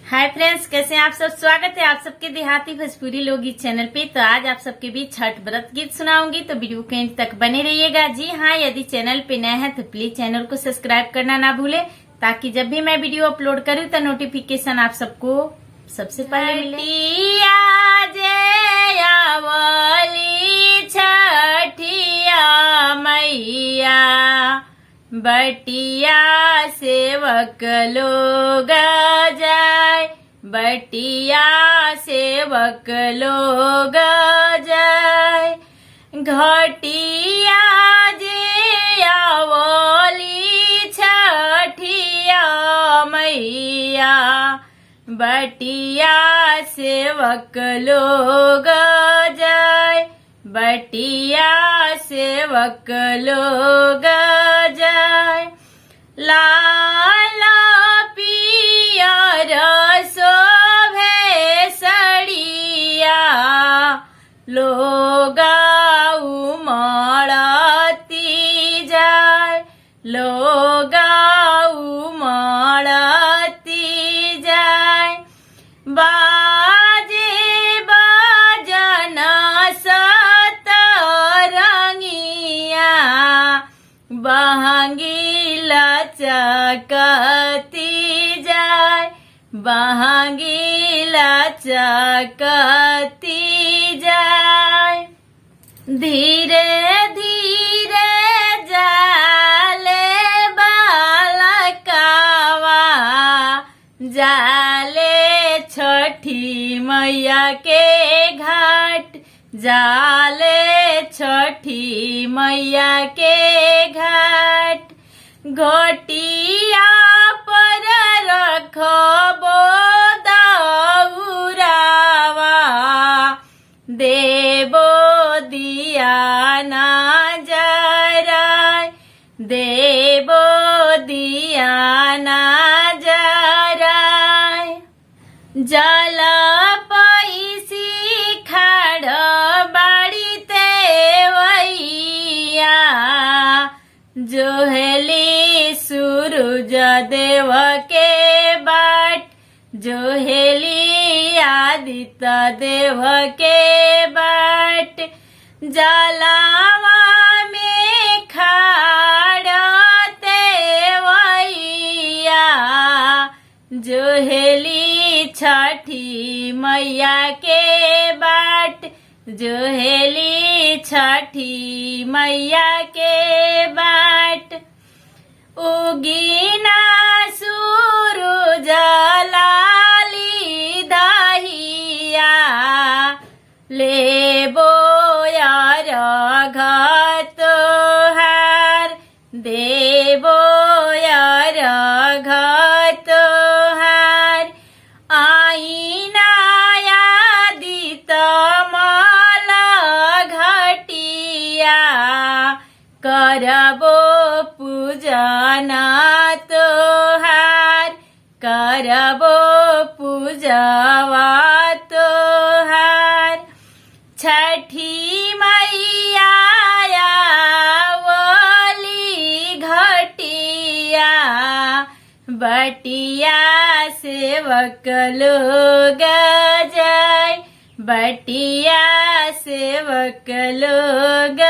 Hi friends, कैसे हैं आप सब। स्वागत है आप सबके देहाती भोजपुरी लोकगीत चैनल पे। तो आज आप सबके बीच छठ व्रत गीत सुनाऊंगी, तो वीडियो के अंत तक बने रहिएगा। जी हाँ, यदि चैनल पे नए हैं तो प्लीज चैनल को सब्सक्राइब करना ना भूले, ताकि जब भी मैं वीडियो अपलोड करूँ तो नोटिफिकेशन आप सबको सबसे पहले मिले। छठिया मैया बटिया सेवक लोग जाय, बटिया सेवक लोग जाय। घटिया जे आवली छठिया मैया बटिया सेवक लोग जाय, बटिया सेवक लोग जाय। लाल पियर शोभे सड़िया लोग उमड़ती जाय, लोग उमड़ती जाय। बाजे बाजन सतरंगिया बहंगी लचकती जाय, बहंगी लचकती जाय। धीरे धीरे जाले बालकावा जाले छठी मैया के घाट, जाले छठी मैया के घाट। घटिया पर रखबो दौरावा देबो दिया ना जराय, देबो दिया ना जराय। जल पैसी खाड़ बाड़ी तेवैया जोहेली सूरज देव के बाट, जोहेली आदित्य देव के बाट। जलावा में खाड़ तेवैया जोहेली छठी मैया के बाट, जोहेली छठी मैया के बाट। उगीना सूरज लाली दहिया लेबो यार घत हार, देबो यार घत हार। आईना यादित माल घटिया करबो पूजना तोहार, करबो पूजवा तोहार। छठी मैया आवली घटिया बटिया सेवक लोग जाय, बटिया सेवक लोग